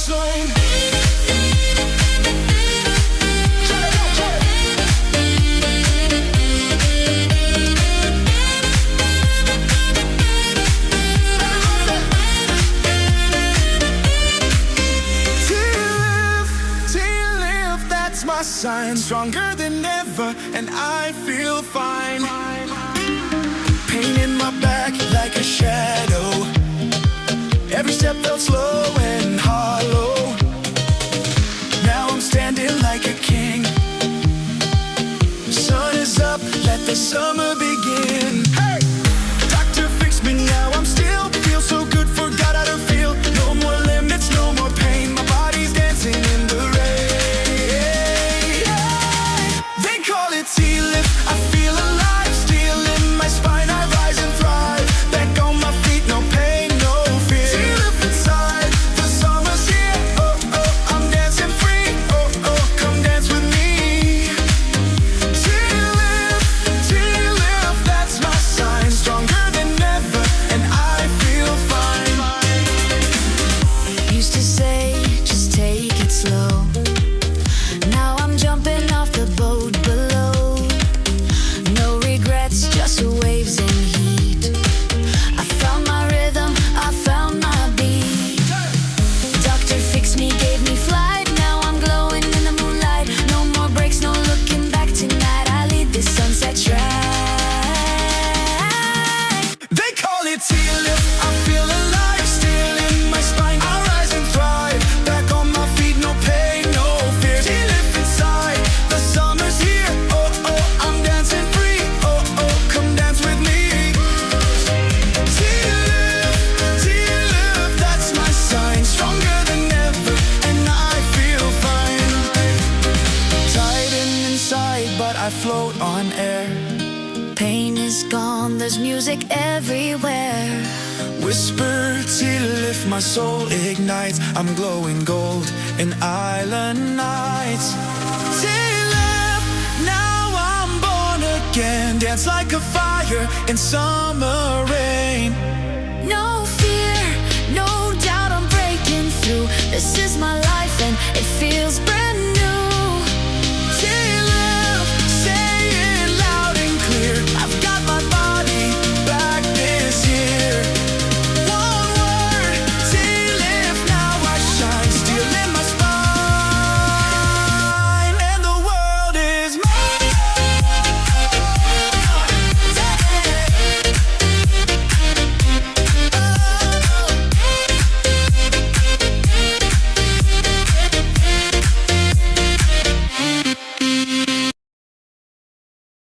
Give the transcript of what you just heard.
swing. My sign, stronger than ever, and I feel fine. Pain in my back like a shadow. Every step felt slow and hollow. Now I'm standing like a king. Sun is up, let the summer begin. Hey! Doctor fixed me now, I'm still feel so good, forgot how to feel. No more limits, no more pain. My body's dancing in the rain. I feel alive, still in my spine, I rise and thrive. Back on my feet, no pain, no fear. T-lift inside, the summer's here. Oh, oh, I'm dancing free. Oh, oh, come dance with me. T-lift, that's my sign. Stronger than ever, and I feel fine. Used to say, just take it slow. Now I'm jumping off the boat below. Just waves and heat. I found my rhythm, I found my beat. Doctor fixed me, gave me flight. Now I'm glowing in the moonlight. No more breaks, no looking back tonight. I lead this sunset track. They call it T-lift. I feel alive, still in my spine. I rise and thrive. Back on my feet, no pain, no fear. T-lift inside, the summer's here. Oh, oh, I'm dancing free. Come dance with me. T-lift, that's my sign. Stronger than ever, and I feel fine. Tighten inside, but I float on air. Pain is gone, there's music everywhere. Whisper, T-lift, my soul ignites. I'm glowing gold in island nights. Dance like a fire in summer rain. No fear, no doubt I'm breaking through. This is my life.